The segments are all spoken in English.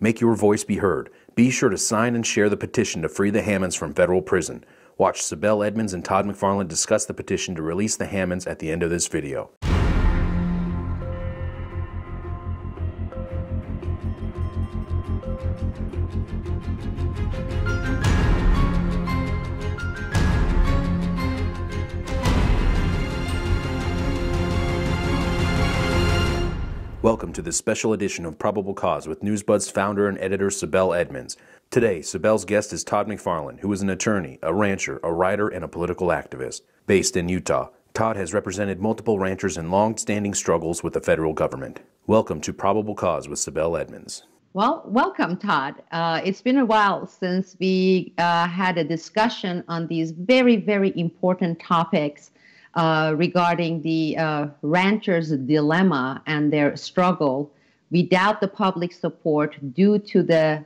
Make your voice be heard. Be sure to sign and share the petition to free the Hammonds from federal prison. Watch Sibel Edmonds and Todd Macfarlane discuss the petition to release the Hammonds at the end of this video. Welcome to this special edition of Probable Cause with Newsbud's founder and editor Sibel Edmonds. Today, Sibel's guest is Todd Macfarlane, who is an attorney, a rancher, a writer, and a political activist. Based in Utah, Todd has represented multiple ranchers in long-standing struggles with the federal government. Welcome to Probable Cause with Sibel Edmonds. Well, welcome, Todd. It's been a while since we had a discussion on these very, very important topics regarding the ranchers' dilemma and their struggle without the public support due to the,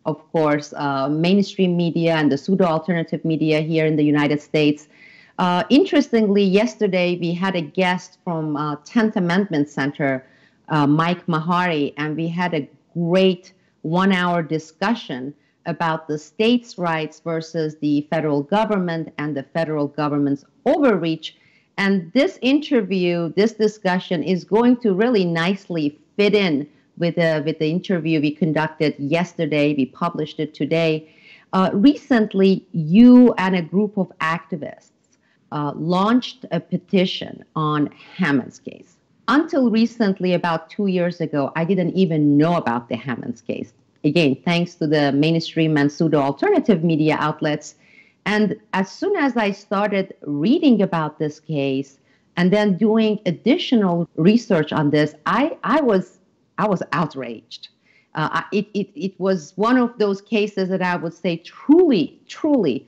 of course, mainstream media and the pseudo-alternative media here in the United States. Interestingly, yesterday we had a guest from 10th Amendment Center, Mike Mahari, and we had a great one-hour discussion about the states' rights versus the federal government and the federal government's overreach. And this interview, this discussion is going to really nicely fit in with the interview we conducted yesterday. We published it today. Recently, you and a group of activists launched a petition on Hammond's case. Until recently, about 2 years ago, I didn't even know about the Hammond's case. Again, thanks to the mainstream and pseudo-alternative media outlets. And as soon as I started reading about this case and then doing additional research on this, I was outraged. It was one of those cases that I would say truly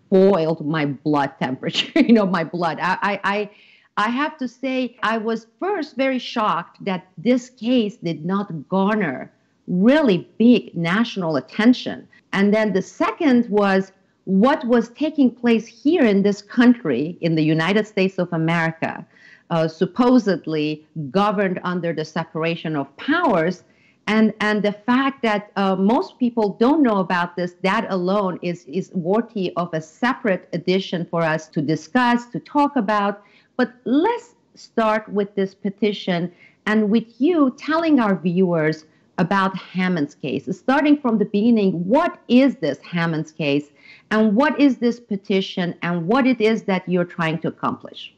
boiled my blood temperature, my blood. I have to say I was first very shocked that this case did not garner really big national attention. And then the second was what was taking place here in this country, in the United States of America, supposedly governed under the separation of powers, and the fact that most people don't know about this, that alone is worthy of a separate edition for us to discuss, to talk about. But let's start with this petition and with you telling our viewers about Hammond's case. Starting from the beginning, what is this Hammond's case? And what is this petition and what it is that you're trying to accomplish?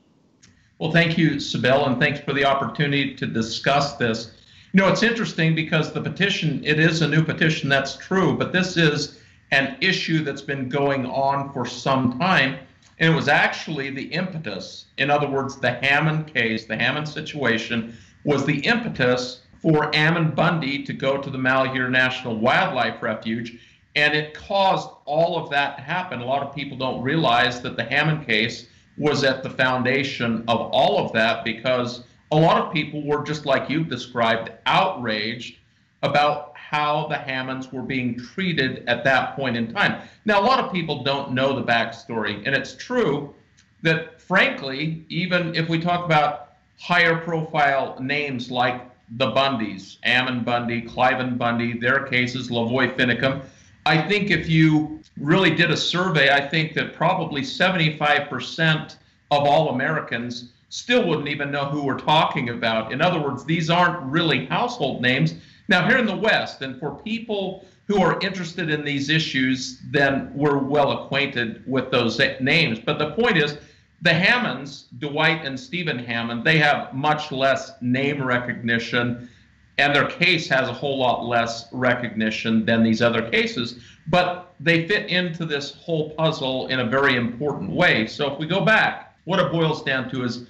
Well, thank you, Sibel, and thanks for the opportunity to discuss this. It's interesting because the petition, it is a new petition, that's true, but this is an issue that's been going on for some time, and it was actually the impetus. In other words, the Hammond case, the Hammond situation, was the impetus for Ammon Bundy to go to the Malheur National Wildlife Refuge, and it caused all of that to happen. A lot of people don't realize that the Hammond case was at the foundation of all of that because a lot of people were, just like you've described, outraged about how the Hammonds were being treated at that point in time. Now, a lot of people don't know the backstory, and it's true that, frankly, even if we talk about higher profile names like the Bundys, Ammon Bundy, Cliven Bundy, their cases, Lavoy Finicum, I think if you really did a survey, I think that probably 75% of all Americans still wouldn't even know who we're talking about. In other words, these aren't really household names. Now, here in the West, and for people who are interested in these issues, then we're well acquainted with those names. But the point is, the Hammonds, Dwight and Steven Hammond, they have much less name recognition, and their case has a whole lot less recognition than these other cases, but they fit into this whole puzzle in a very important way. So if we go back, what it boils down to is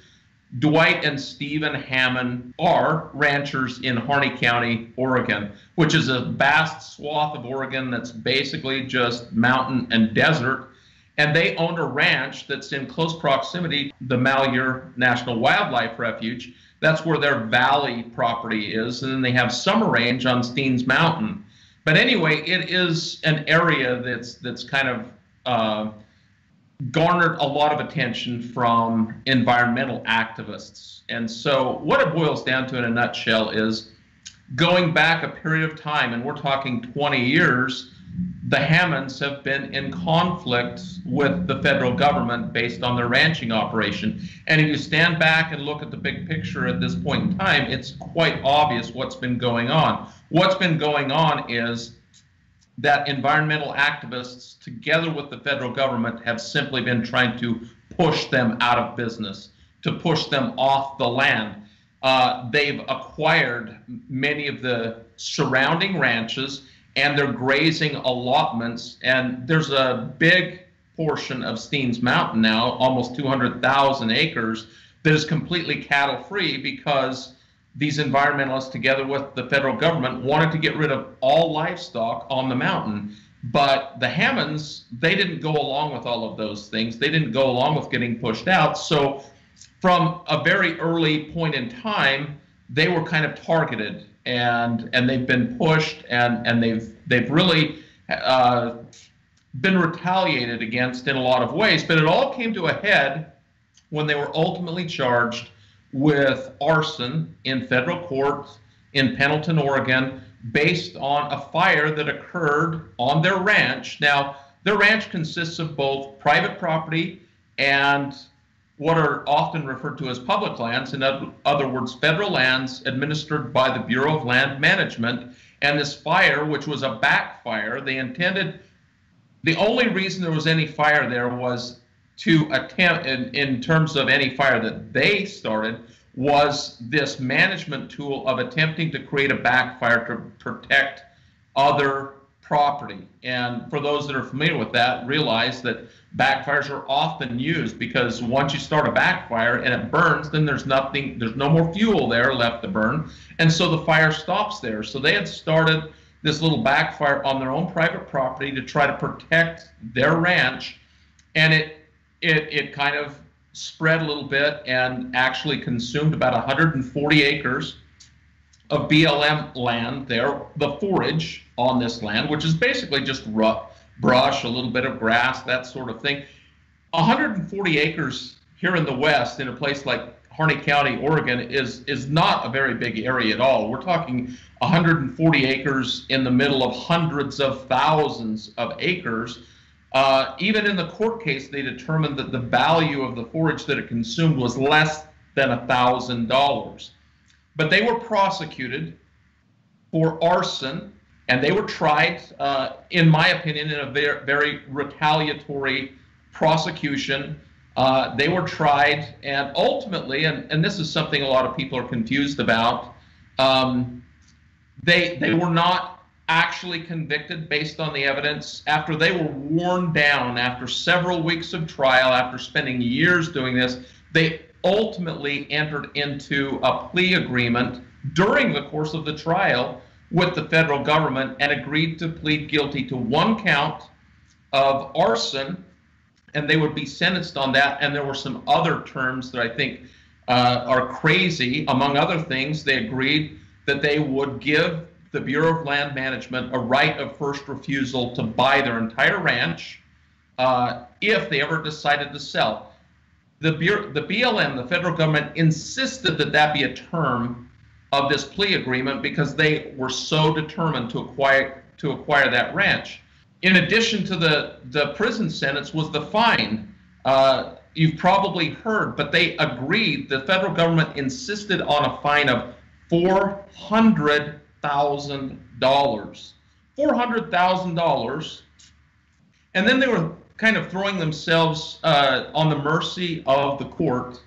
Dwight and Steven Hammond are ranchers in Harney County, Oregon, which is a vast swath of Oregon that's basically just mountain and desert. And they own a ranch that's in close proximity to the Malheur National Wildlife Refuge. That's where their valley property is. And then they have summer range on Steens Mountain. But anyway, it is an area that's kind of garnered a lot of attention from environmental activists. And so what it boils down to in a nutshell is going back a period of time, and we're talking 20 years, the Hammonds have been in conflict with the federal government based on their ranching operation. And if you stand back and look at the big picture at this point in time, it's quite obvious what's been going on. What's been going on is that environmental activists, together with the federal government, have simply been trying to push them out of business, to push them off the land. They've acquired many of the surrounding ranches and their grazing allotments, and there's a big portion of Steens Mountain now, almost 200,000 acres, that is completely cattle-free because these environmentalists, together with the federal government, wanted to get rid of all livestock on the mountain. But the Hammonds, they didn't go along with all of those things. They didn't go along with getting pushed out. So from a very early point in time, they were kind of targeted, and they've been pushed, and they've really been retaliated against in a lot of ways. But it all came to a head when they were ultimately charged with arson in federal court in Pendleton, Oregon, based on a fire that occurred on their ranch. Now, their ranch consists of both private property and what are often referred to as public lands, in other words, federal lands administered by the Bureau of Land Management. And this fire, which was a backfire, they intended, the only reason there was any fire there was to attempt, in terms of any fire that they started, was this management tool of attempting to create a backfire to protect other property. And for those that are familiar with that, realize that backfires are often used because once you start a backfire and it burns, then there's no more fuel there left to burn, and so the fire stops there. So they had started this little backfire on their own private property to try to protect their ranch, and it kind of spread a little bit and actually consumed about 140 acres of BLM land there, the forage on this land, which is basically just rough brush, a little bit of grass, that sort of thing. 140 acres here in the West, in a place like Harney County, Oregon, is not a very big area at all. We're talking 140 acres in the middle of hundreds of thousands of acres. Even in the court case, they determined that the value of the forage that it consumed was less than $1,000. But they were prosecuted for arson, and they were tried, in my opinion, in a very, very retaliatory prosecution. They were tried, and ultimately, and this is something a lot of people are confused about, they were not actually convicted based on the evidence. After they were worn down, after several weeks of trial, after spending years doing this, they ultimately entered into a plea agreement during the course of the trial with the federal government and agreed to plead guilty to one count of arson, and they would be sentenced on that. And there were some other terms that I think are crazy. Among other things, they agreed that they would give the Bureau of Land Management a right of first refusal to buy their entire ranch if they ever decided to sell. The BLM, the federal government, insisted that that be a term of this plea agreement because they were so determined to acquire that ranch. In addition to the prison sentence was the fine. You've probably heard, but they agreed, the federal government insisted on a fine of $400,000. $400,000. And then they were kind of throwing themselves on the mercy of the court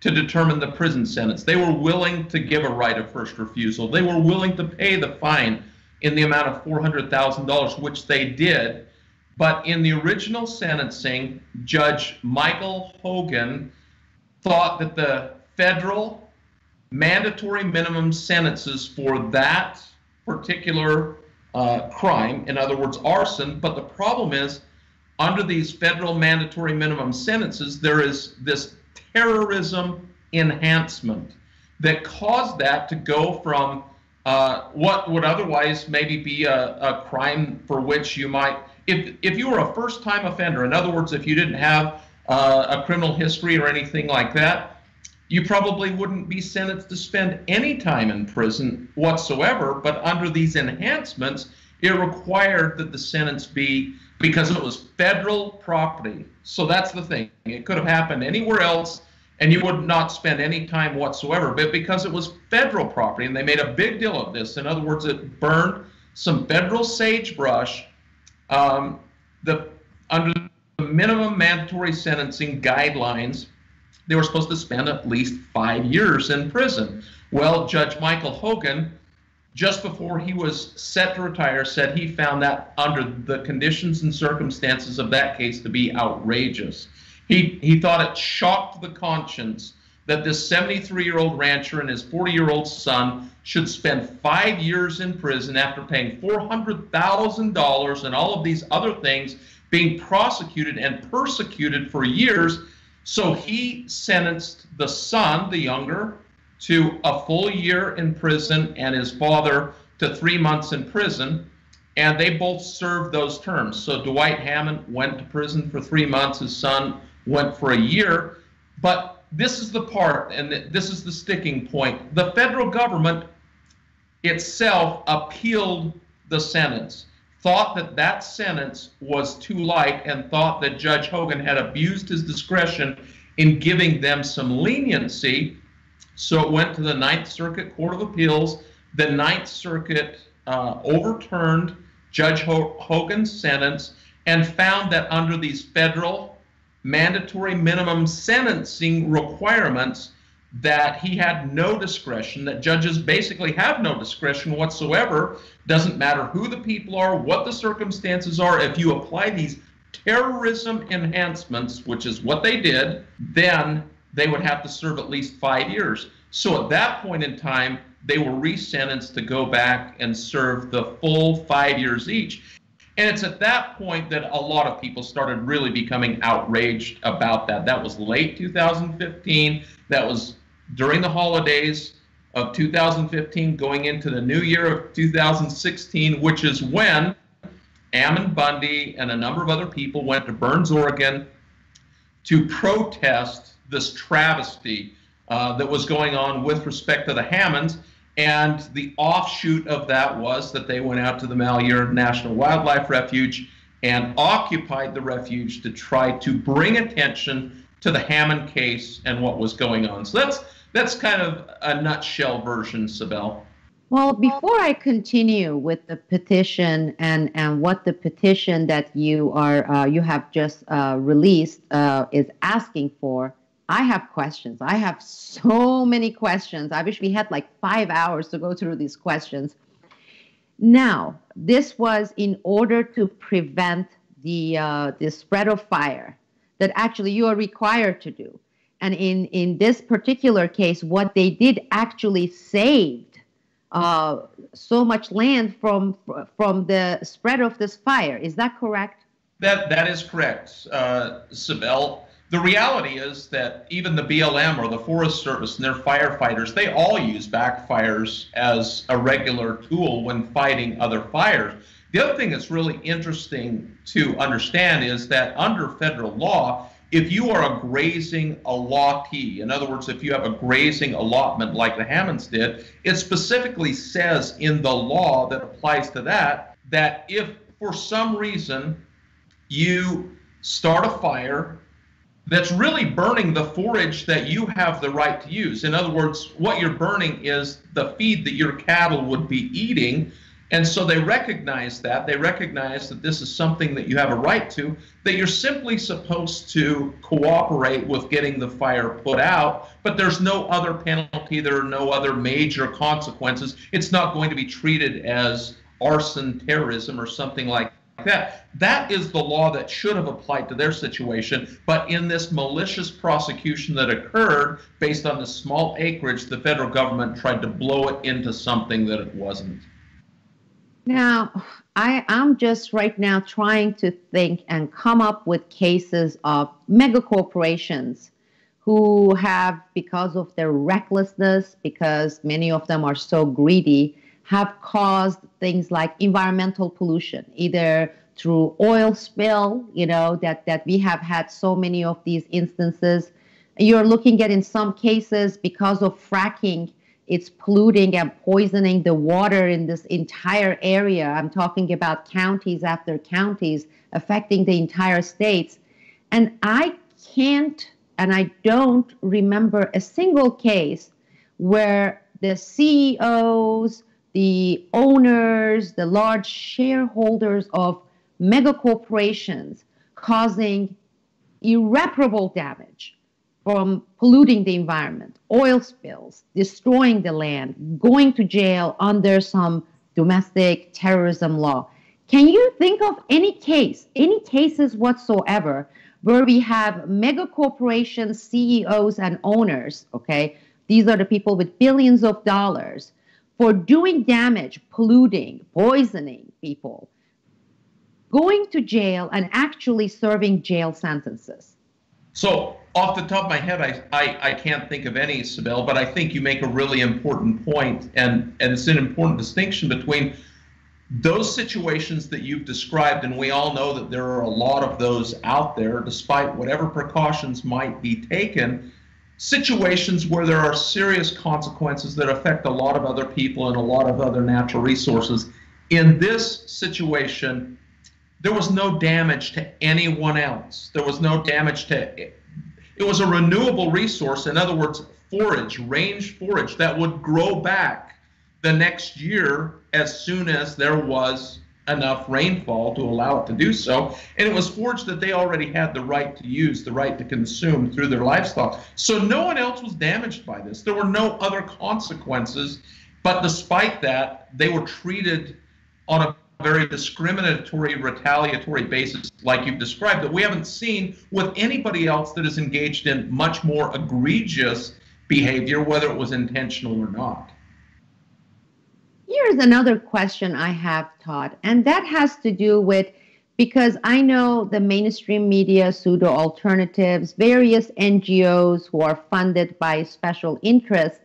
to determine the prison sentence. They were willing to give a right of first refusal. They were willing to pay the fine in the amount of $400,000, which they did. But in the original sentencing, Judge Michael Hogan thought that the federal mandatory minimum sentences for that particular crime, in other words, arson, but the problem is, under these federal mandatory minimum sentences, there is this terrorism enhancement that caused that to go from what would otherwise maybe be a crime for which you might, if you were a first-time offender, in other words, if you didn't have a criminal history or anything like that, you probably wouldn't be sentenced to spend any time in prison whatsoever. But under these enhancements, it required that the sentence be, because it was federal property. So that's the thing. It could have happened anywhere else, and you would not spend any time whatsoever. But because it was federal property, and they made a big deal of this, in other words, it burned some federal sagebrush, under the minimum mandatory sentencing guidelines, they were supposed to spend at least 5 years in prison. Well, Judge Michael Hogan, just before he was set to retire, said he found that under the conditions and circumstances of that case to be outrageous. He thought it shocked the conscience that this 73-year-old rancher and his 40-year-old son should spend 5 years in prison after paying $400,000 and all of these other things, being prosecuted and persecuted for years. So he sentenced the son, the younger, to a full year in prison and his father to 3 months in prison. And they both served those terms. So Dwight Hammond went to prison for 3 months. His son went for a year. But this is the part, and this is the sticking point. The federal government itself appealed the sentence, thought that that sentence was too light, and thought that Judge Hogan had abused his discretion in giving them some leniency. So it went to the Ninth Circuit Court of Appeals. The Ninth Circuit overturned Judge Hogan's sentence and found that under these federal mandatory minimum sentencing requirements, that he had no discretion, that judges basically have no discretion whatsoever. Doesn't matter who the people are, what the circumstances are. If you apply these terrorism enhancements, which is what they did, then they would have to serve at least 5 years. So at that point in time, they were resentenced to go back and serve the full 5 years each. And it's at that point that a lot of people started really becoming outraged about that. That was late 2015. That was during the holidays of 2015, going into the new year of 2016, which is when Ammon Bundy and a number of other people went to Burns, Oregon to protest this travesty that was going on with respect to the Hammonds. And the offshoot of that was that they went out to the Malheur National Wildlife Refuge and occupied the refuge to try to bring attention to the Hammond case and what was going on. So that's kind of a nutshell version, Sibel. Well, before I continue with the petition and what the petition that you have just released is asking for, I have questions. I have so many questions. I wish we had like 5 hours to go through these questions. Now, this was in order to prevent the spread of fire that actually you are required to do. And in this particular case, what they did actually saved so much land from the spread of this fire. Is that correct? That is correct, Sibel. The reality is that even the BLM or the Forest Service and their firefighters, they all use backfires as a regular tool when fighting other fires. The other thing that's really interesting to understand is that under federal law, if you are a grazing allottee, in other words, if you have a grazing allotment like the Hammonds did, it specifically says in the law that applies to that if for some reason you start a fire that's really burning the forage that you have the right to use. In other words, what you're burning is the feed that your cattle would be eating. And so they recognize that. They recognize that this is something that you have a right to, that you're simply supposed to cooperate with getting the fire put out, but there's no other penalty. There are no other major consequences. It's not going to be treated as arson, terrorism, or something like that. That is the law that should have applied to their situation. But in this malicious prosecution that occurred based on the small acreage, the federal government tried to blow it into something that it wasn't. Now, I'm just right now trying to think and come up with cases of mega corporations who have, because of their recklessness, because many of them are so greedy, have caused things like environmental pollution, either through oil spill, that we have had so many of these instances, You're looking at, in some cases, because of fracking, it's polluting and poisoning the water in this entire area. I'm talking about counties after counties, affecting the entire states. And I can't, and I don't remember a single case where the CEOs, the owners, the large shareholders of mega corporations causing irreparable damage from polluting the environment, oil spills, destroying the land, going to jail under some domestic terrorism law. Can you think of any cases whatsoever where we have mega corporations, CEOs, and owners, okay? These are the people with billions of dollars, for doing damage, polluting, poisoning people, going to jail and actually serving jail sentences? So off the top of my head, I can't think of any, Sibel, but I think you make a really important point, and it's an important distinction between those situations that you've described, and we all know that there are a lot of those out there, despite whatever precautions might be taken, situations where there are serious consequences that affect a lot of other people and a lot of other natural resources. In this situation, there was no damage to anyone else. There was no damage to, it was a renewable resource. In other words, forage, range forage that would grow back the next year as soon as there was enough rainfall to allow it to do so. And it was forage that they already had the right to use, the right to consume through their livestock. So no one else was damaged by this. There were no other consequences, but despite that, they were treated on a very discriminatory, retaliatory basis, like you've described, that we haven't seen with anybody else that is engaged in much more egregious behavior, whether it was intentional or not. Here's another question I have, Todd, and that has to do with, because I know the mainstream media, pseudo-alternatives, various NGOs who are funded by special interests,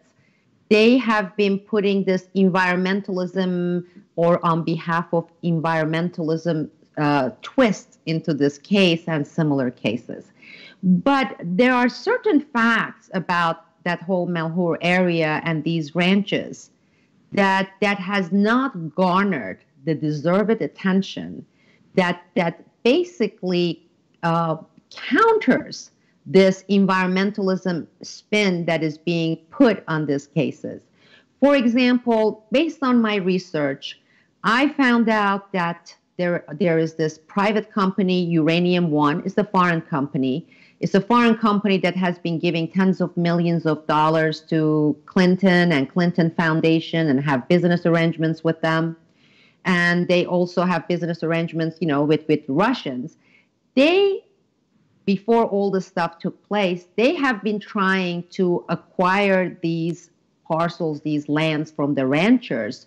they have been putting this environmentalism or on behalf of environmentalism twist into this case and similar cases. But there are certain facts about that whole Malheur area and these ranches that has not garnered the deserved attention that basically counters this environmentalism spin that is being put on these cases. For example, based on my research, I found out that there is this private company, Uranium One. It's a foreign company. It's a foreign company that has been giving tens of millions of dollars to Clinton and Clinton Foundation and have business arrangements with them. And they also have business arrangements, with Russians. Before all this stuff took place, they have been trying to acquire these parcels, these lands from the ranchers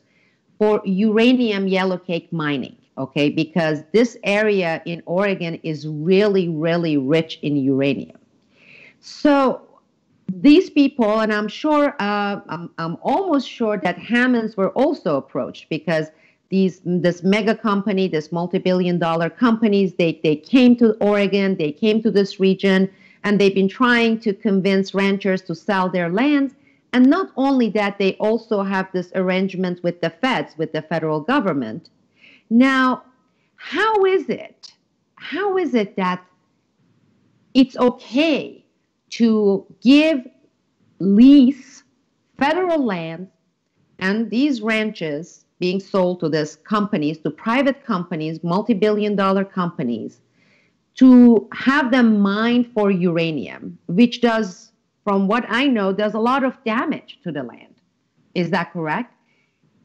for uranium yellowcake mining, okay? Because this area in Oregon is really, really rich in uranium. So these people, and I'm sure, I'm almost sure that Hammonds were also approached, because this mega company, this multi-billion-dollar companies, they came to Oregon, they came to this region, and they've been trying to convince ranchers to sell their lands. And not only that, they also have this arrangement with the feds, with the federal government. Now, how is it that it's okay to lease federal land and these ranches being sold to these companies, to private companies, multi-billion-dollar companies, to have them mine for uranium, which does, from what I know, does a lot of damage to the land? Is that correct?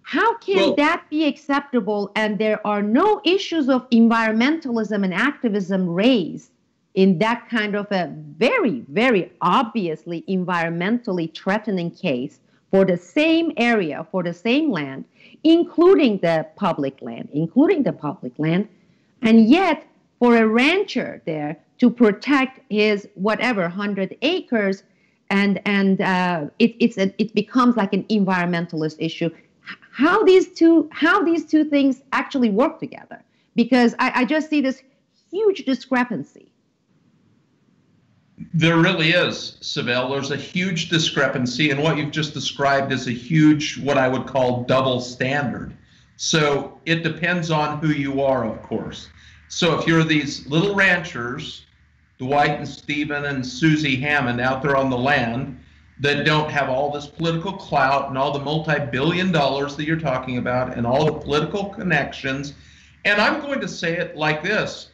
How can that be acceptable, and there are no issues of environmentalism and activism raised in that kind of a very, very obviously environmentally threatening case for the same area, for the same land, including the public land, and yet for a rancher there to protect his whatever 100 acres, and it becomes like an environmentalist issue. How these two things actually work together? Because I just see this huge discrepancy. There really is, Sibel. There's a huge discrepancy, and what you've just described is a huge, what I would call double standard. So it depends on who you are, of course. So if you're these little ranchers, Dwight and Steven and Susie Hammond out there on the land, that don't have all this political clout and all the multi-billion dollars that you're talking about and all the political connections, and I'm going to say it like this,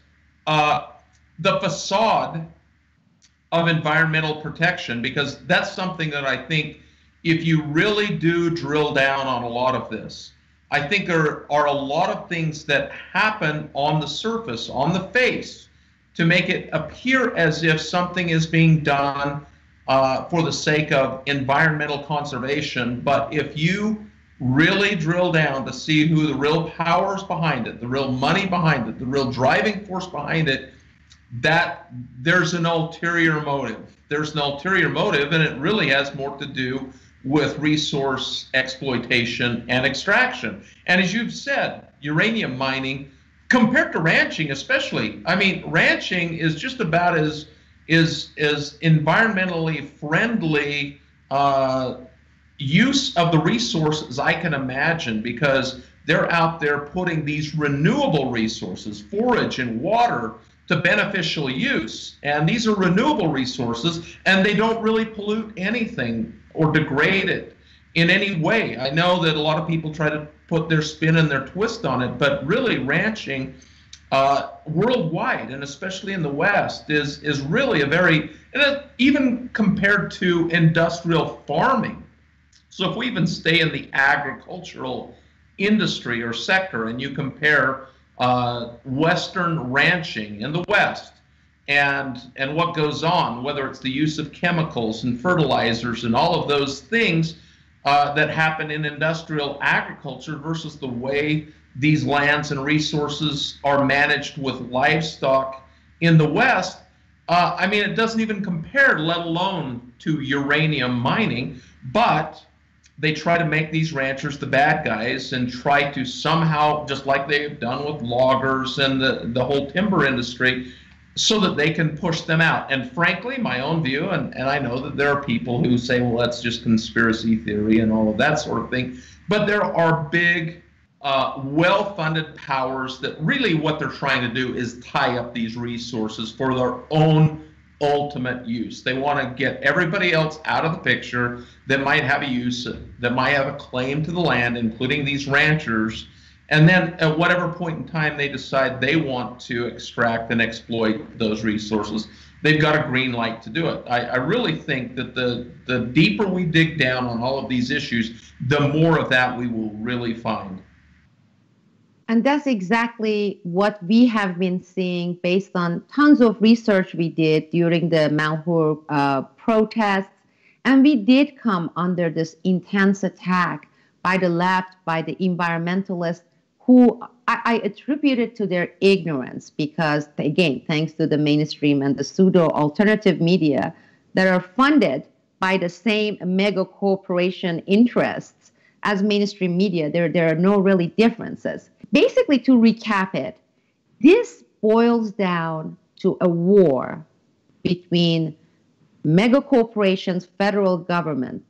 the facade of environmental protection, because that's something that I think if you really do drill down on a lot of this, I think there are a lot of things that happen on the surface, on the face, to make it appear as if something is being done for the sake of environmental conservation. But if you really drill down to see who the real powers behind it, the real money behind it, the real driving force behind it, that there's an ulterior motive. There's an ulterior motive, and it really has more to do with resource exploitation and extraction. And as you've said, uranium mining, compared to ranching especially, I mean, ranching is just about as environmentally friendly use of the resources I can imagine, because they're out there putting these renewable resources, forage and water, to beneficial use. And these are renewable resources, and they don't really pollute anything or degrade it in any way. I know that a lot of people try to put their spin and their twist on it, but really ranching worldwide, and especially in the West, is really a very, even compared to industrial farming. So if we even stay in the agricultural industry or sector, and you compare Western ranching in the West and what goes on, whether it's the use of chemicals and fertilizers and all of those things that happen in industrial agriculture versus the way these lands and resources are managed with livestock in the West, I mean, it doesn't even compare, let alone to uranium mining. But they try to make these ranchers the bad guys and try to somehow, just like they've done with loggers and the whole timber industry, so that they can push them out. And frankly, my own view, and I know that there are people who say, well, that's just conspiracy theory and all of that sort of thing, but there are big, well-funded powers that really what they're trying to do is tie up these resources for their own ultimate use. They want to get everybody else out of the picture that might have a use, that might have a claim to the land, including these ranchers. And then at whatever point in time they decide they want to extract and exploit those resources, they've got a green light to do it. I really think that the deeper we dig down on all of these issues, the more of that we will really find. And that's exactly what we have been seeing based on tons of research we did during the Malheur protests. And we did come under this intense attack by the left, by the environmentalists, who I attribute it to their ignorance, because, again, thanks to the mainstream and the pseudo-alternative media that are funded by the same mega corporation interests as mainstream media, there are no really differences. Basically, to recap it, this boils down to a war between mega corporations, federal government,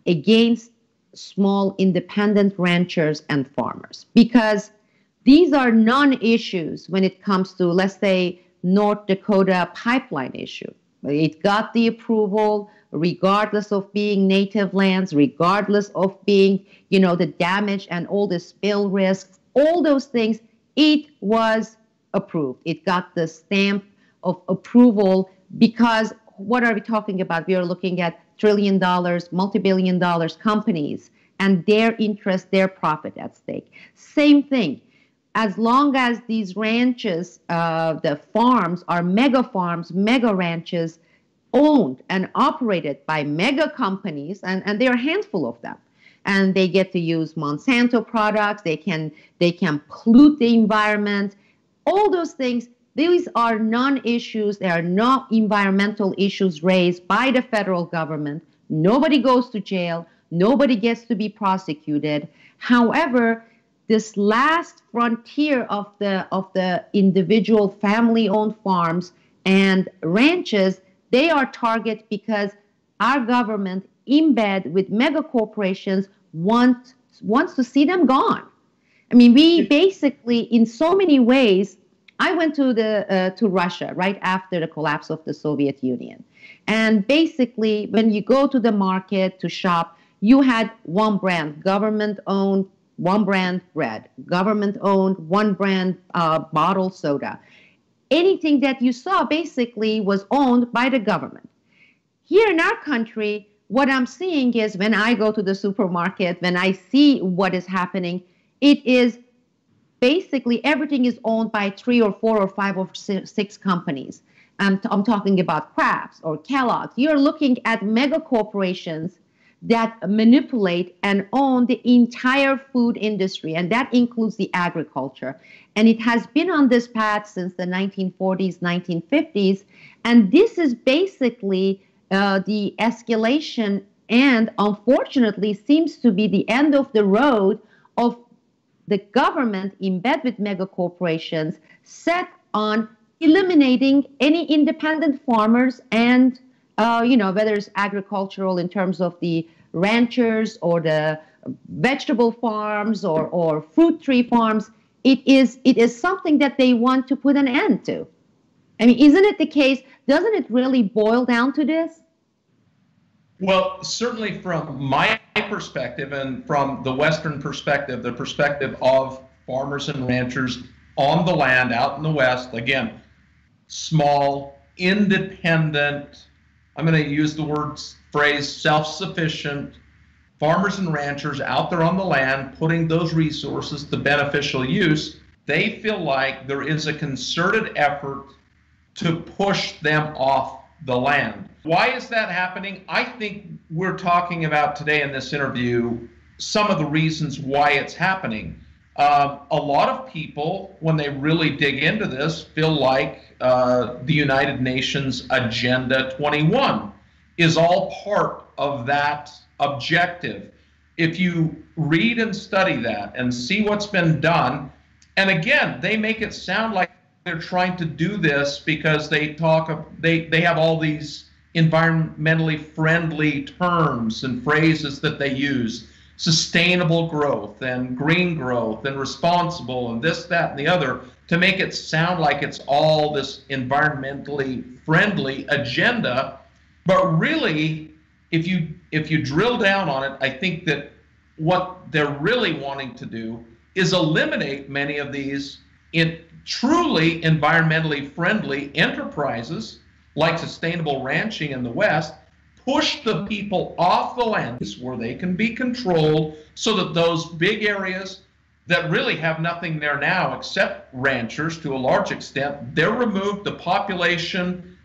against small independent ranchers and farmers, because these are non-issues when it comes to, let's say, North Dakota pipeline issue. It got the approval regardless of being native lands, regardless of being, the damage and all the spill risks, all those things. It was approved. It got the stamp of approval, because what are we talking about? We are looking at $1 trillion, multi-billion dollars companies and their interest, their profit at stake. Same thing. As long as these ranches, the farms are mega farms, mega ranches, owned and operated by mega companies, and there are a handful of them, and they get to use Monsanto products, they can pollute the environment, all those things. These are non-issues. There are no environmental issues raised by the federal government. Nobody goes to jail. Nobody gets to be prosecuted. However, this last frontier of the individual family-owned farms and ranches, They are target because our government, in bed with mega corporations, wants to see them gone. I mean, we basically, in so many ways, I went to Russia right after the collapse of the Soviet Union. And basically, when you go to the market to shop, you had one brand, government-owned, one brand bread, government-owned, one brand bottled soda. Anything that you saw basically was owned by the government. Here in our country, what I'm seeing is when I go to the supermarket, when I see what is happening, it is basically everything is owned by 3 or 4 or 5 or 6 companies. I'm talking about Kraft or Kellogg's. You're looking at mega corporations that manipulate and own the entire food industry, and that includes the agriculture. And it has been on this path since the 1940s, 1950s, and this is basically the escalation and unfortunately seems to be the end of the road of the government in bed with mega corporations set on eliminating any independent farmers and whether it's agricultural in terms of the ranchers or the vegetable farms or fruit tree farms. It is something that they want to put an end to. I mean, isn't it the case? Doesn't it really boil down to this? Well, certainly from my perspective and from the Western perspective, the perspective of farmers and ranchers on the land out in the West, again, small, independent, I'm going to use the phrase self-sufficient farmers and ranchers out there on the land, putting those resources to beneficial use. They feel like there is a concerted effort to push them off the land. Why is that happening? I think we're talking about today in this interview some of the reasons why it's happening. A lot of people, when they really dig into this, feel like the United Nations Agenda 21 is all part of that objective. If you read and study that and see what's been done, and again, they make it sound like they're trying to do this because they have all these environmentally friendly terms and phrases that they use. Sustainable growth and green growth and responsible and this, that, and the other, to make it sound like it's all this environmentally friendly agenda. But really, if you drill down on it, I think that what they're really wanting to do is eliminate many of these truly environmentally friendly enterprises like sustainable ranching in the West, push the people off the lands where they can be controlled so that those big areas that really have nothing there now except ranchers to a large extent, they're removed, the population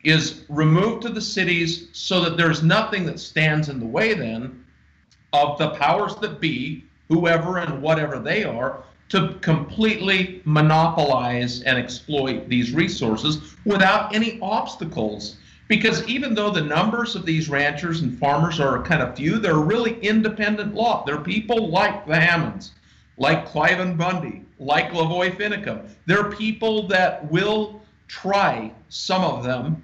is removed to the cities so that there's nothing that stands in the way then of the powers that be, whoever and whatever they are, to completely monopolize and exploit these resources without any obstacles. Because even though the numbers of these ranchers and farmers are kind of few, they're a really independent lot. They're people like the Hammonds, like Cliven Bundy, like Lavoy Finicum. They're people that will try, some of them,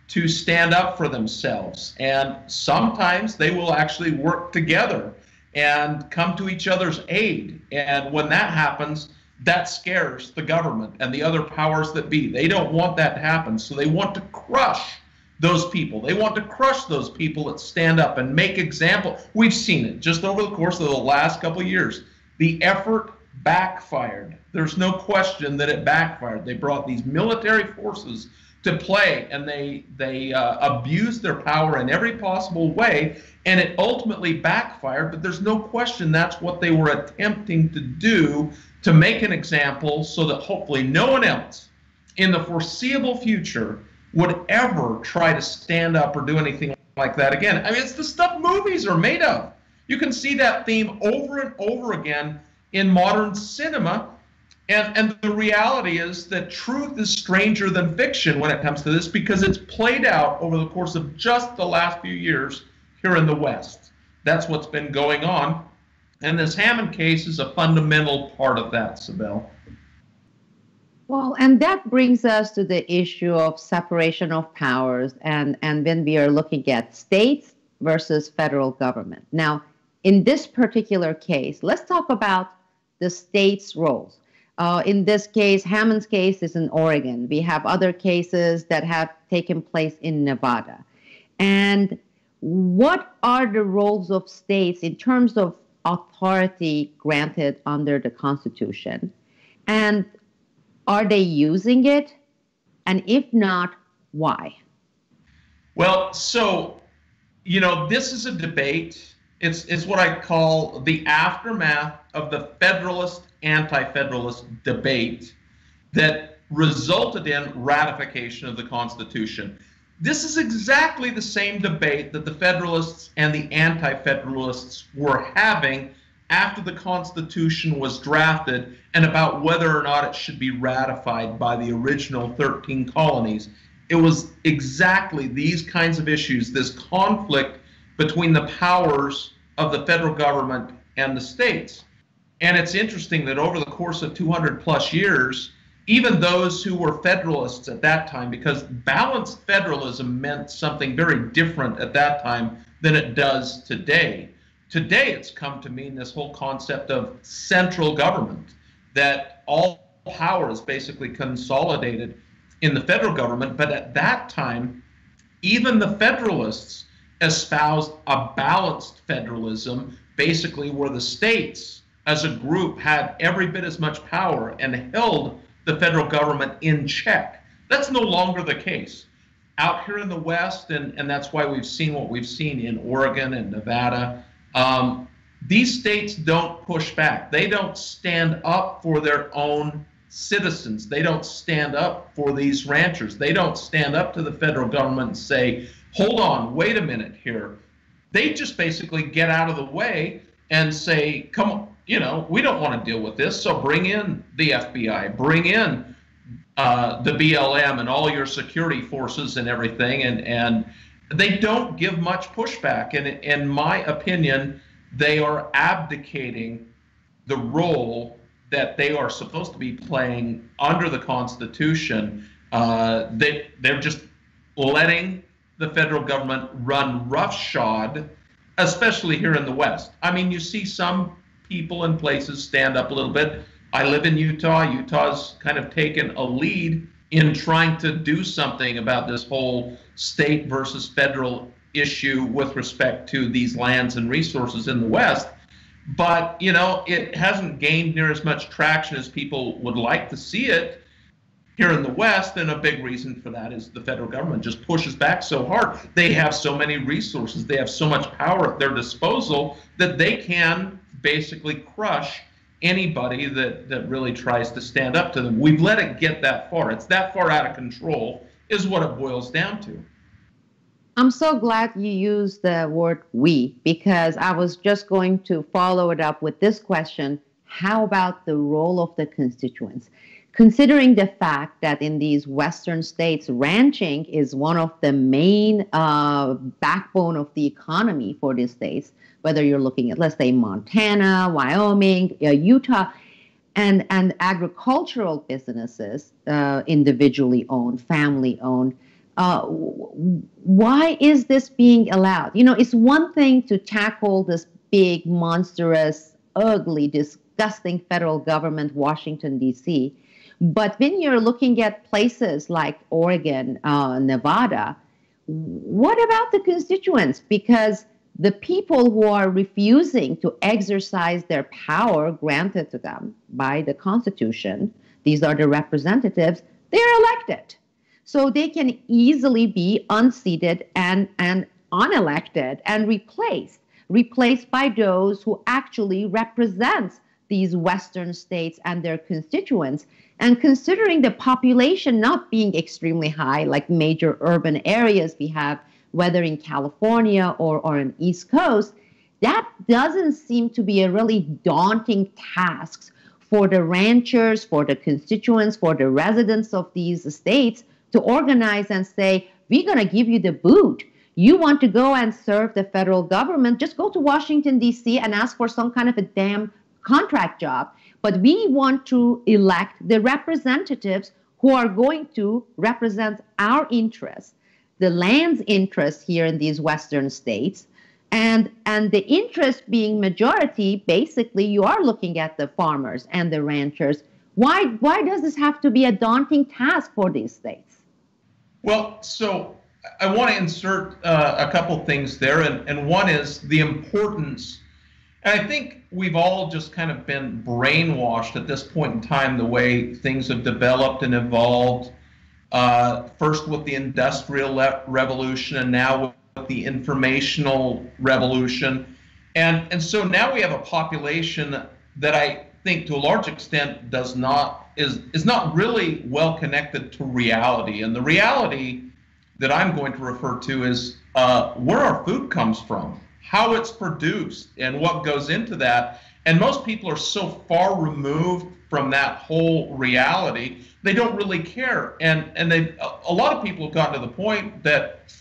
to stand up for themselves. And sometimes they will actually work together and come to each other's aid. And when that happens, that scares the government and the other powers that be. They don't want that to happen, so they want to crush those people. They want to crush those people that stand up and make example. We've seen it just over the course of the last couple of years. The effort backfired. There's no question that it backfired. They brought these military forces to play, and they abused their power in every possible way, and it ultimately backfired. But there's no question that's what they were attempting to do, to make an example so that hopefully no one else in the foreseeable future would ever try to stand up or do anything like that again. I mean, it's the stuff movies are made of. You can see that theme over and over again in modern cinema. And the reality is that truth is stranger than fiction when it comes to this, because it's played out over the course of just the last few years here in the West. That's what's been going on. And this Hammond case is a fundamental part of that, Sibel. Well, and that brings us to the issue of separation of powers, and when we are looking at states versus federal government. Now, in this particular case, let's talk about the states' roles. In this case, Hammond's case is in Oregon. We have other cases that have taken place in Nevada. And what are the roles of states in terms of authority granted under the Constitution? And are they using it? And if not, why? Well, so, this is a debate. It's what I call the aftermath of the Federalist, anti-Federalist debate that resulted in ratification of the Constitution. This is exactly the same debate that the Federalists and the anti-Federalists were having after the Constitution was drafted and about whether or not it should be ratified by the original 13 colonies. It was exactly these kinds of issues, this conflict between the powers of the federal government and the states. And it's interesting that over the course of 200 plus years, even those who were Federalists at that time, because balanced federalism meant something very different at that time than it does today. Today, it's come to mean this whole concept of central government, that all power is basically consolidated in the federal government. But at that time, even the Federalists espoused a balanced federalism, basically where the states as a group had every bit as much power and held the federal government in check. That's no longer the case. Out here in the West, and that's why we've seen what we've seen in Oregon and Nevada, these states don't push back. They don't stand up for their own citizens. They don't stand up for these ranchers. They don't stand up to the federal government and say, hold on, wait a minute here. They just basically get out of the way and say, come on, we don't want to deal with this, so bring in the FBI, bring in the BLM and all your security forces and everything, and they don't give much pushback. And in my opinion, they are abdicating the role that they are supposed to be playing under the Constitution. They're just letting the federal government run roughshod, especially here in the West. I mean, you see some people and places stand up a little bit. I live in Utah. Utah's kind of taken a lead in trying to do something about this whole state versus federal issue with respect to these lands and resources in the West. But, it hasn't gained near as much traction as people would like to see it here in the West. And a big reason for that is the federal government just pushes back so hard. They have so many resources. They have so much power at their disposal that they can basically crush anybody that really tries to stand up to them. We've let it get that far. It's that far out of control is what it boils down to. I'm so glad you used the word we, because I was just going to follow it up with this question. How about the role of the constituents? Considering the fact that in these Western states, ranching is one of the main backbone of the economy for these states, whether you're looking at, let's say, Montana, Wyoming, Utah, and agricultural businesses, individually owned, family owned. Why is this being allowed? It's one thing to tackle this big, monstrous, ugly, disgusting federal government, Washington, D.C., but when you're looking at places like Oregon, Nevada, what about the constituents? Because the people who are refusing to exercise their power granted to them by the Constitution, these are the representatives, they're elected. So they can easily be unseated and unelected and replaced by those who actually represent these Western states and their constituents. And considering the population not being extremely high, like major urban areas we have, whether in California or on the East Coast, that doesn't seem to be a really daunting task for the ranchers, for the constituents, for the residents of these states to organize and say, we're going to give you the boot. You want to go and serve the federal government, just go to Washington, D.C. and ask for some kind of a damn contract job. But we want to elect the representatives who are going to represent our interests, the land's interests here in these Western states. And the interest being majority, basically, you are looking at the farmers and the ranchers. Why does this have to be a daunting task for these states? Well, so I want to insert a couple things there, and one is the importance. And I think we've all just kind of been brainwashed at this point in time, the way things have developed and evolved, first with the Industrial Revolution and now with the informational revolution. And so now we have a population that I think to a large extent is not really well connected to reality. And the reality that I'm going to refer to is where our food comes from, how it's produced, and what goes into that. And most people are so far removed from that whole reality, they don't really care. And a lot of people have gotten to the point that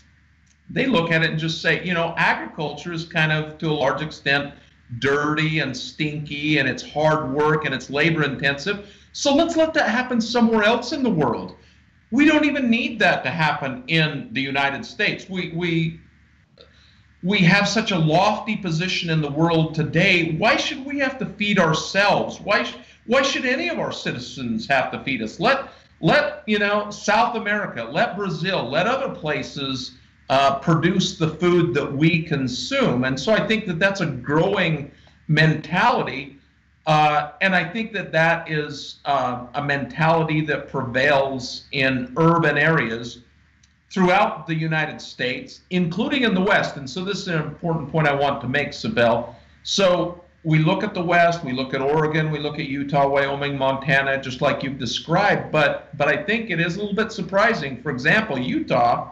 they look at it and just say, you know, agriculture is kind of, to a large extent, dirty and stinky, and it's hard work and it's labor intensive. So let's let that happen somewhere else in the world. We don't even need that to happen in the United States. We have such a lofty position in the world today. Why should we have to feed ourselves? Why should any of our citizens have to feed us? Let you know, South America, let Brazil, let other places produce the food that we consume. And so I think that that's a growing mentality. And I think that that is a mentality that prevails in urban areas throughout the United States, including in the West. And so this is an important point I want to make, Sibel. So we look at the West, we look at Oregon, we look at Utah, Wyoming, Montana, just like you've described. But I think it is a little bit surprising. For example, Utah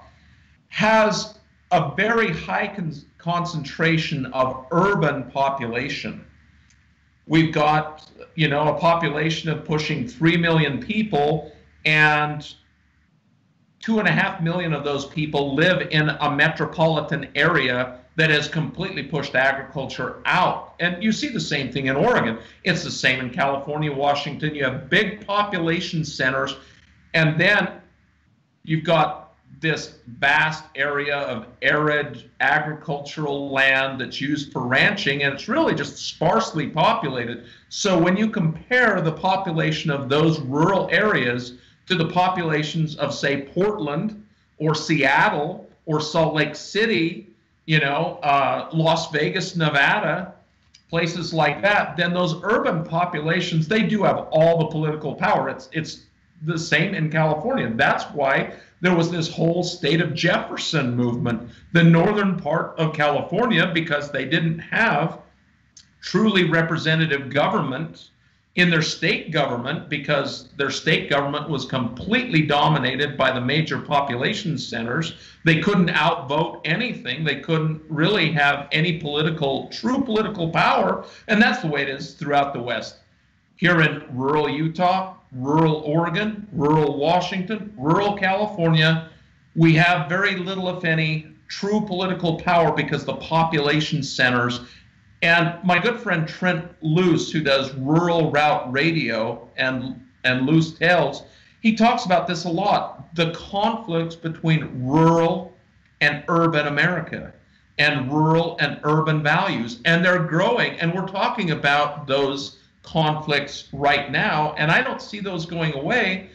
has a very high concentration of urban population. We've got, you know, a population of pushing 3 million people, and 2.5 million of those people live in a metropolitan area that has completely pushed agriculture out. And you see the same thing in Oregon. It's the same in California, Washington. You have big population centers, and then you've got this vast area of arid agricultural land that's used for ranching, and it's really just sparsely populated. So when you compare the population of those rural areas to the populations of, say, Portland or Seattle or Salt Lake City, you know, Las Vegas, Nevada, places like that, then those urban populations, they do have all the political power. It's the same in California. That's why there was this whole state of Jefferson movement, the northern part of California, because they didn't have truly representative government in their state government, because their state government was completely dominated by the major population centers. They couldn't outvote anything. They couldn't really have any true political power. And that's the way it is throughout the West. Here in rural Utah, rural Oregon, rural Washington, rural California, we have very little, if any, true political power because the population centers. And my good friend Trent Luce, who does Rural Route Radio and Loose Tales, he talks about this a lot, the conflicts between rural and urban America and rural and urban values. And they're growing, and we're talking about those conflicts right now, and I don't see those going away.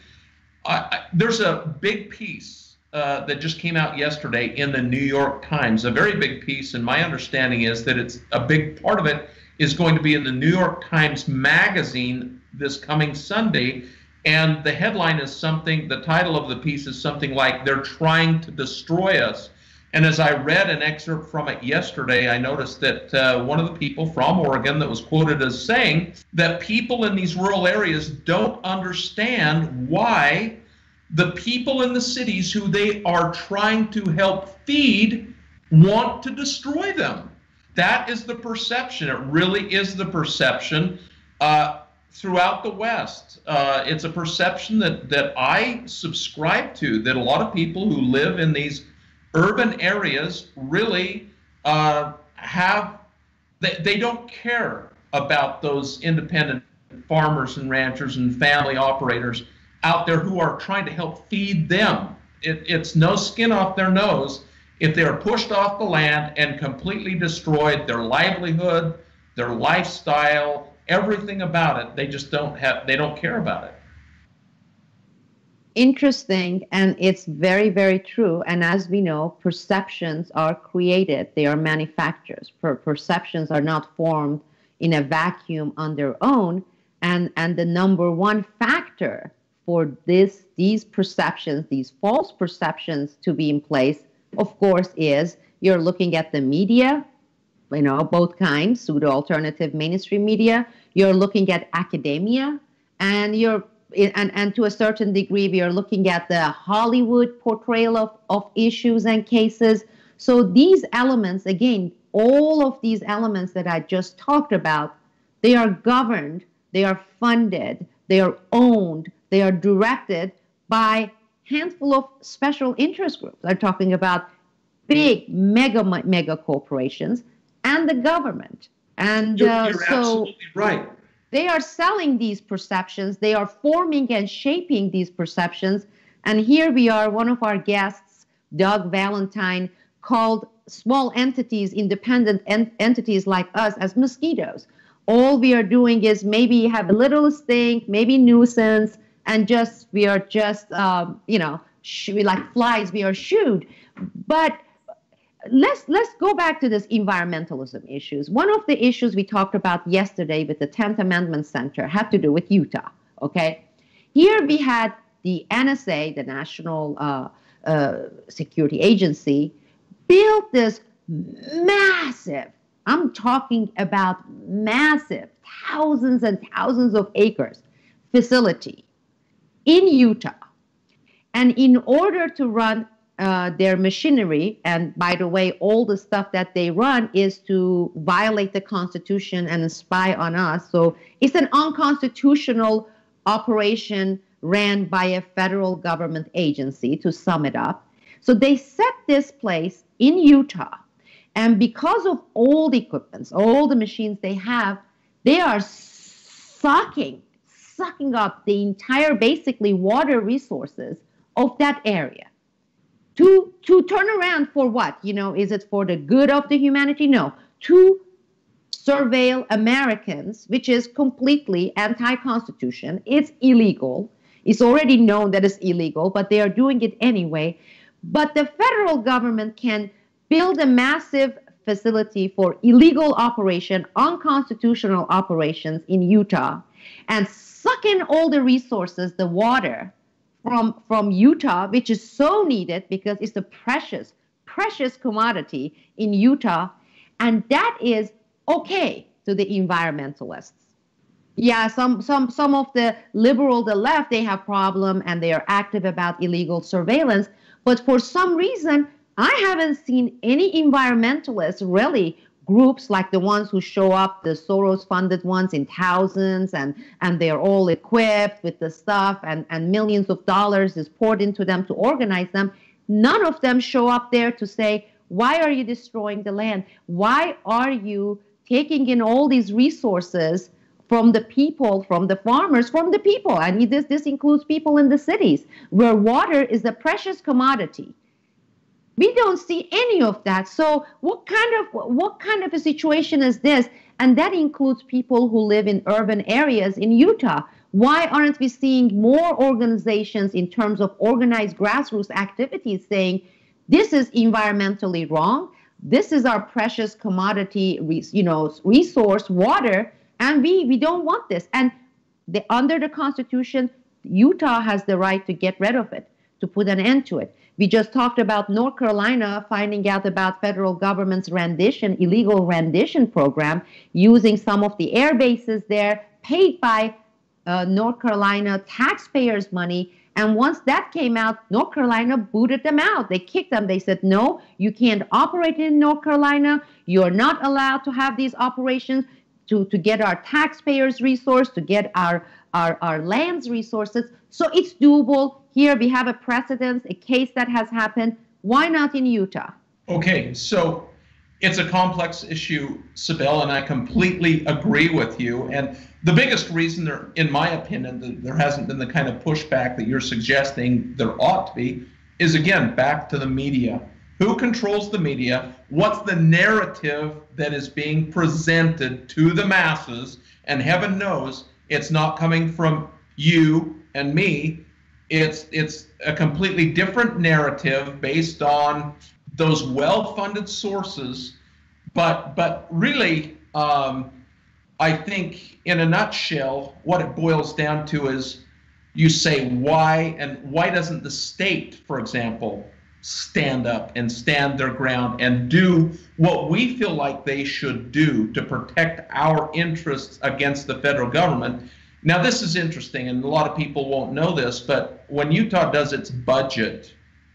There's a big piece that just came out yesterday in the New York Times, a very big piece, and my understanding is that it's a big part of it is going to be in the New York Times Magazine this coming Sunday, and the headline is something, the title of the piece is something like, "They're trying to destroy us." And as I read an excerpt from it yesterday, I noticed that one of the people from Oregon that was quoted as saying that people in these rural areas don't understand why the people in the cities who they are trying to help feed want to destroy them. That is the perception. It really is the perception throughout the West. It's a perception that I subscribe to, that a lot of people who live in these urban areas really they don't care about those independent farmers and ranchers and family operators out there who are trying to help feed them. It's no skin off their nose if they are pushed off the land and completely destroyed, their livelihood, their lifestyle, everything about it. They just don't care about it. Interesting, and it's very, very true. And as we know, perceptions are created, they are manufactured. Perceptions are not formed in a vacuum on their own. And the number one factor for these perceptions, these false perceptions to be in place, of course, is you're looking at the media, both kinds, pseudo-alternative mainstream media. You're looking at academia, and and to a certain degree, we are looking at the Hollywood portrayal of issues and cases. So these elements, again, all of these elements that I just talked about, they are governed, they are funded, they are owned, they are directed by a handful of special interest groups. I'm talking about big, mega corporations and the government. And you're absolutely right. They are selling these perceptions. They are forming and shaping these perceptions. And here we are, one of our guests, Doug Valentine, called small entities, independent entities like us, as mosquitoes. All we are doing is maybe have a little stink, maybe nuisance, and we are just, like flies, we are shooed. But let's go back to this environmentalism issues. One of the issues we talked about yesterday with the 10th Amendment Center had to do with Utah, okay? Here we had the NSA, the National Security Agency, built this massive, I'm talking about massive, thousands and thousands of acres facility in Utah. And in order to run their machinery, and by the way, all the stuff that they run is to violate the Constitution and spy on us. So it's an unconstitutional operation ran by a federal government agency, to sum it up. So they set this place in Utah. And because of all the equipment, all the machines they have, they are sucking up the entire, basically, water resources of that area. To turn around for what? Is it for the good of the humanity? No. To surveil Americans, which is completely anti-constitution. It's illegal. It's already known that it's illegal, but they are doing it anyway. But the federal government can build a massive facility for illegal operation, unconstitutional operations in Utah, and suck in all the resources, the water, from Utah, which is so needed because it's a precious commodity in Utah. And that is okay to the environmentalists. Yeah, some of the liberal, the left, they have problem and they are active about illegal surveillance. But for some reason, I haven't seen any environmentalists, really, groups like the ones who show up, the Soros-funded ones in thousands, and they're all equipped with the stuff, and millions of dollars is poured into them to organize them. None of them show up there to say, why are you destroying the land? Why are you taking in all these resources from the people, from the farmers, from the people? And this includes people in the cities, where water is a precious commodity. We don't see any of that. So what kind of a situation is this? And that includes people who live in urban areas in Utah. Why aren't we seeing more organizations in terms of organized grassroots activities saying, this is environmentally wrong, this is our precious commodity, resource, water, and we don't want this. And under the Constitution, Utah has the right to get rid of it, to put an end to it. We just talked about North Carolina finding out about federal government's illegal rendition program, using some of the air bases there, paid by North Carolina taxpayers' money. And once that came out, North Carolina booted them out. They kicked them. They said, no, you can't operate in North Carolina. You're not allowed to have these operations to get our taxpayers' resource, to get our land's resources. So it's doable. Here we have a precedent, a case that has happened. Why not in Utah? Okay, so It's a complex issue, Sibel, and I completely agree with you. And the biggest reason there, in my opinion, that there hasn't been the kind of pushback that you're suggesting there ought to be is, again, back to the media. Who controls the media? What's the narrative that is being presented to the masses? And heaven knows it's not coming from you and me. It's a completely different narrative based on those well-funded sources. But really, I think in a nutshell, what it boils down to is you say why, and why doesn't the state, for example, stand up and stand their ground and do what we feel like they should do to protect our interests against the federal government? Now, this is interesting, and a lot of people won't know this, but when Utah does its budget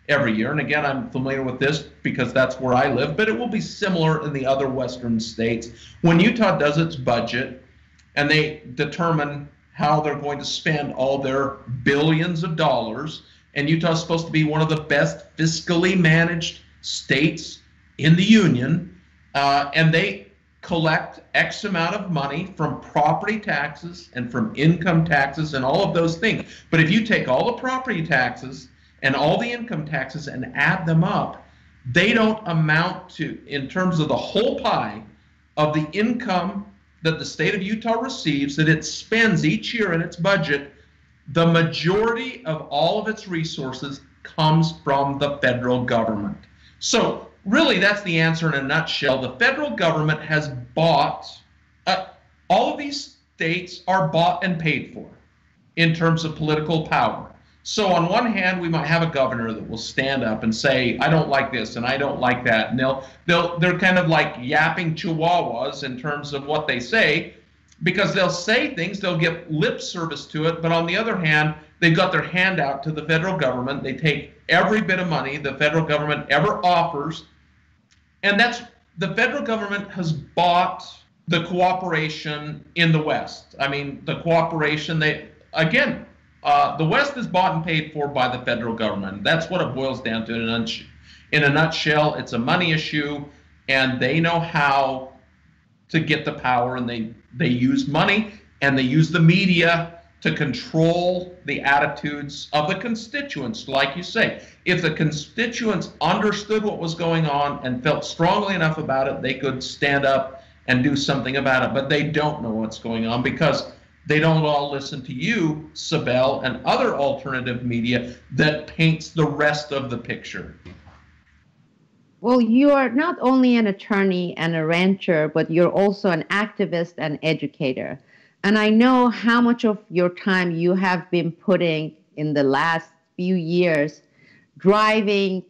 every year, and again, I'm familiar with this because that's where I live, but it will be similar in the other western states. When Utah does its budget and they determine how they're going to spend all their billions of dollars, and Utah is supposed to be one of the best fiscally managed states in the union, and they collect X amount of money from property taxes and from income taxes and all of those things. But if you take all the property taxes and all the income taxes and add them up, they don't amount to, in terms of the whole pie of the income that the state of Utah receives, that it spends each year in its budget, the majority of all of its resources comes from the federal government. So really, that's the answer in a nutshell. The federal government has bought, all of these states are bought and paid for in terms of political power. So on one hand, we might have a governor that will stand up and say, I don't like this and I don't like that. And they're kind of like yapping chihuahuas in terms of what they say, because they'll say things, they'll give lip service to it. But on the other hand, they've got their hand out to the federal government. They take every bit of money the federal government ever offers. And that's, the federal government has bought the cooperation in the West. I mean, the cooperation, the West is bought and paid for by the federal government. That's what it boils down to in a nutshell. It's a money issue, and they know how to get the power, and they use money and they use the media to control the attitudes of the constituents. Like you say, if the constituents understood what was going on and felt strongly enough about it, they could stand up and do something about it. But they don't know what's going on because they don't all listen to you, Sibel, and other alternative media that paints the rest of the picture. Well, you are not only an attorney and a rancher, but you're also an activist and educator. And I know how much of your time you have been putting in the last few years, driving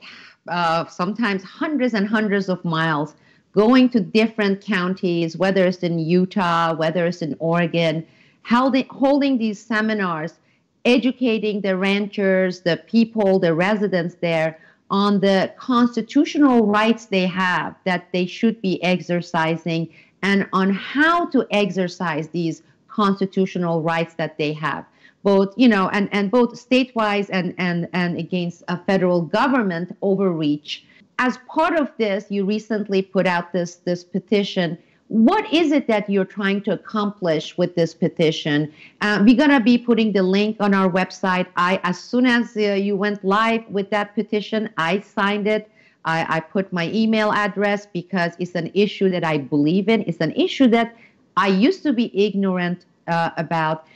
sometimes hundreds and hundreds of miles, going to different counties, whether it's in Utah, whether it's in Oregon, holding these seminars, educating the ranchers, the people, the residents there on the constitutional rights they have that they should be exercising, and on how to exercise these constitutional rights that they have, both, and both statewide and against a federal government overreach. As part of this, you recently put out this petition. What is it that you're trying to accomplish with this petition? We're going to be putting the link on our website. As soon as you went live with that petition, I signed it. I put my email address because it's an issue that I believe in. It's an issue that I used to be ignorant about.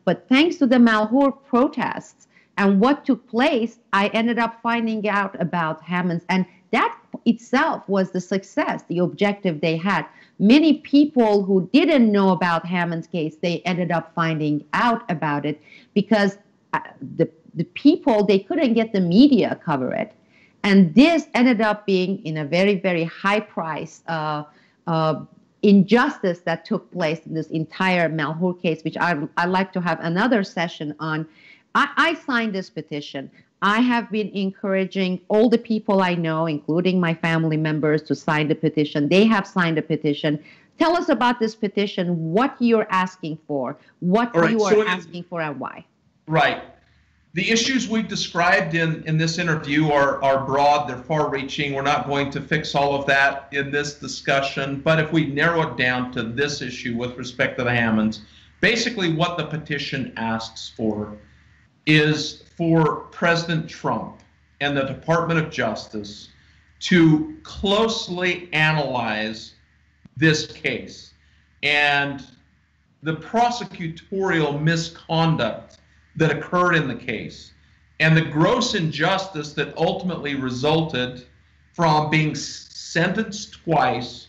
But thanks to the Malheur protests and what took place, I ended up finding out about Hammond's. And that itself was the success, the objective they had. Many people who didn't know about Hammond's case, they ended up finding out about it because the people, they couldn't get the media cover it. And this ended up being in a very, very high price injustice that took place in this entire Malheur case, which I'd like to have another session on. I signed this petition. I have been encouraging all the people I know, including my family members, to sign the petition. They have signed the petition. Tell us about this petition, what you're asking for, what you are asking for, and why. Right. The issues we've described in this interview are broad, they're far-reaching. We're not going to fix all of that in this discussion, but if we narrow it down to this issue with respect to the Hammonds, basically what the petition asks for is for President Trump and the Department of Justice to closely analyze this case and the prosecutorial misconduct that occurred in the case and the gross injustice that ultimately resulted from being sentenced twice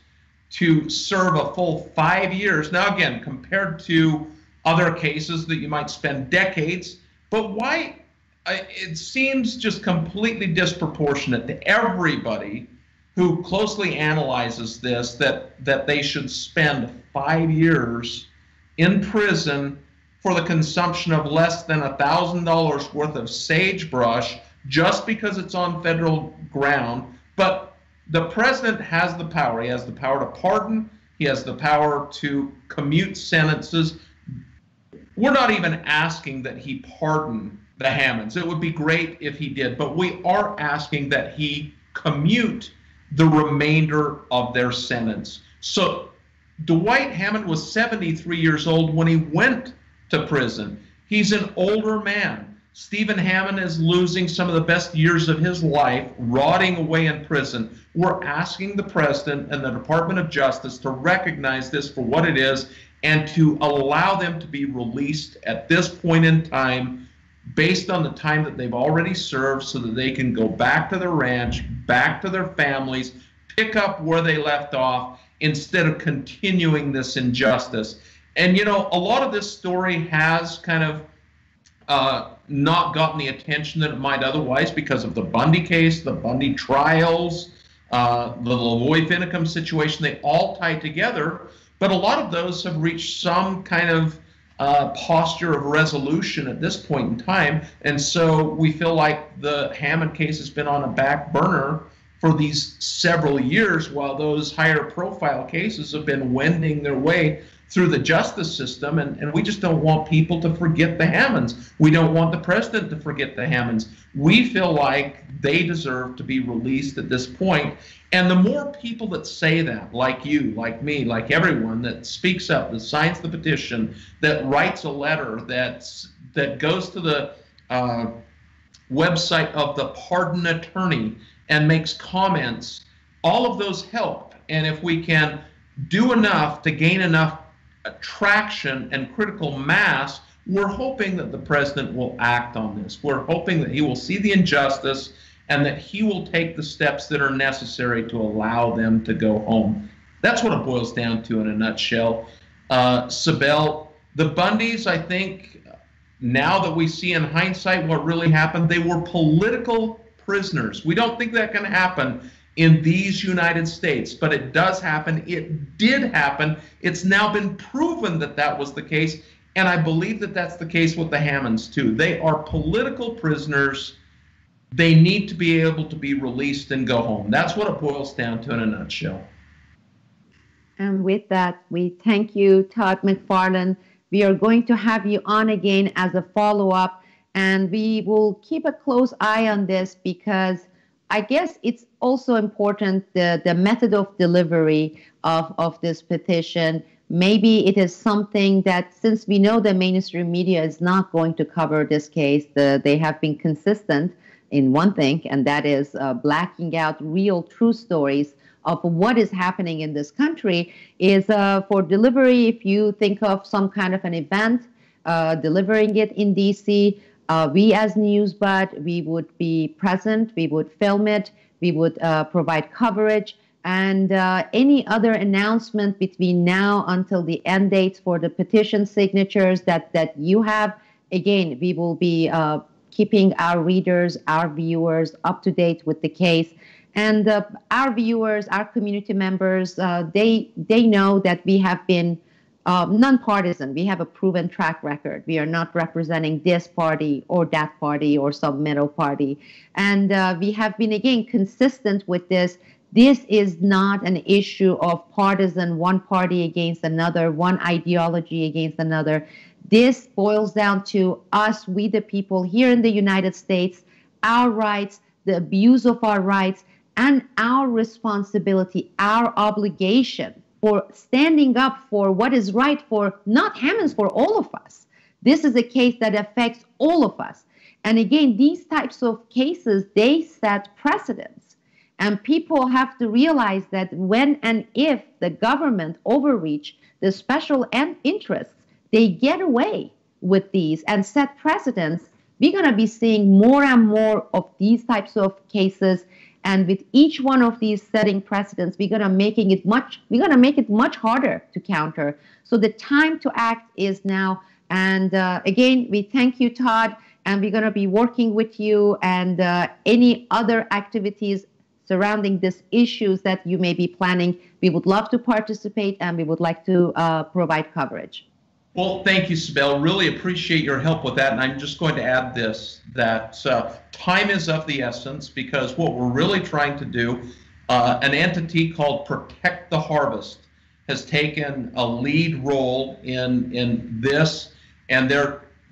to serve a full 5 years. Now, again, compared to other cases that you might spend decades, but why it seems just completely disproportionate to everybody who closely analyzes this that they should spend 5 years in prison for the consumption of less than $1,000 worth of sagebrush just because it's on federal ground. But the president has the power. He has the power to pardon. He has the power to commute sentences. We're not even asking that he pardon the Hammonds. It would be great if he did, but we are asking that he commute the remainder of their sentence. So Dwight Hammond was 73 years old when he went to prison. He's an older man. Stephen Hammond is losing some of the best years of his life, rotting away in prison. We're asking the president and the Department of Justice to recognize this for what it is and to allow them to be released at this point in time based on the time that they've already served so that they can go back to their ranch, back to their families, pick up where they left off instead of continuing this injustice. And, you know, a lot of this story has kind of not gotten the attention that it might otherwise because of the Bundy case, the Bundy trials, the Lavoy Finicum situation. They all tie together, but a lot of those have reached some kind of posture of resolution at this point in time. And so we feel like the Hammond case has been on a back burner for these several years while those higher profile cases have been wending their way through the justice system, and we just don't want people to forget the Hammonds. We don't want the president to forget the Hammonds. We feel like they deserve to be released at this point. And the more people that say that, like you, like me, like everyone that speaks up, that signs the petition, that writes a letter, that goes to the website of the pardon attorney and makes comments, all of those help. And if we can do enough to gain enough traction and critical mass, we're hoping that the president will act on this. We're hoping that he will see the injustice and that he will take the steps that are necessary to allow them to go home. That's what it boils down to in a nutshell. Sibel, the Bundys, I think, now that we see in hindsight what really happened, they were political prisoners. We don't think that can happen in these United States, but it does happen. It did happen. It's now been proven that that was the case, and I believe that that's the case with the Hammonds too. They are political prisoners. They need to be able to be released and go home. That's what it boils down to in a nutshell. And with that, we thank you, Todd Macfarlane. We are going to have you on again as a follow-up, and we will keep a close eye on this because I guess it's also important the method of delivery of this petition. Maybe it is something that, since we know the mainstream media is not going to cover this case, they have been consistent in one thing, and that is blacking out real true stories of what is happening in this country. Is for delivery, if you think of some kind of an event, delivering it in D.C., we as Newsbud, we would be present, we would film it, we would provide coverage, and any other announcement between now until the end dates for the petition signatures that you have, again, we will be keeping our readers, our viewers up to date with the case. And our viewers, our community members, they know that we have been nonpartisan. We have a proven track record. We are not representing this party or that party or some middle party. And we have been, again, consistent with this. This is not an issue of partisan, one party against another, one ideology against another. This boils down to us, we the people here in the United States, our rights, the abuse of our rights, and our responsibility, our obligation for standing up for what is right for not Hammonds, for all of us. This is a case that affects all of us. And again, these types of cases, they set precedents. And people have to realize that when and if the government overreach the special interests, they get away with these and set precedents. We're going to be seeing more and more of these types of cases. And with each one of these setting precedents, we're going to make it much harder to counter. So the time to act is now. And again, we thank you, Todd, and we're going to be working with you and any other activities surrounding these issues that you may be planning. We would love to participate, and we would like to provide coverage. Well, thank you, Sibel. Really appreciate your help with that. And I'm just going to add this, that time is of the essence, because what we're really trying to do, an entity called Protect the Harvest has taken a lead role in this. And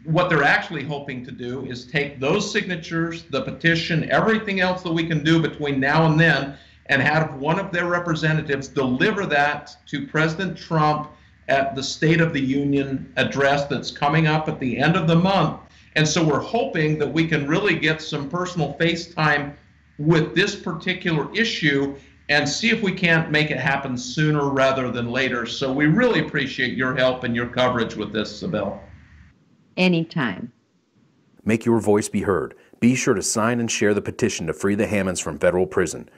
what they're actually hoping to do is take those signatures, the petition, everything else that we can do between now and then, and have one of their representatives deliver that to President Trump at the State of the Union address that's coming up at the end of the month. And so we're hoping that we can really get some personal face time with this particular issue and see if we can't make it happen sooner rather than later. So we really appreciate your help and your coverage with this, Sibel. Anytime. Make your voice be heard. Be sure to sign and share the petition to free the Hammonds from federal prison.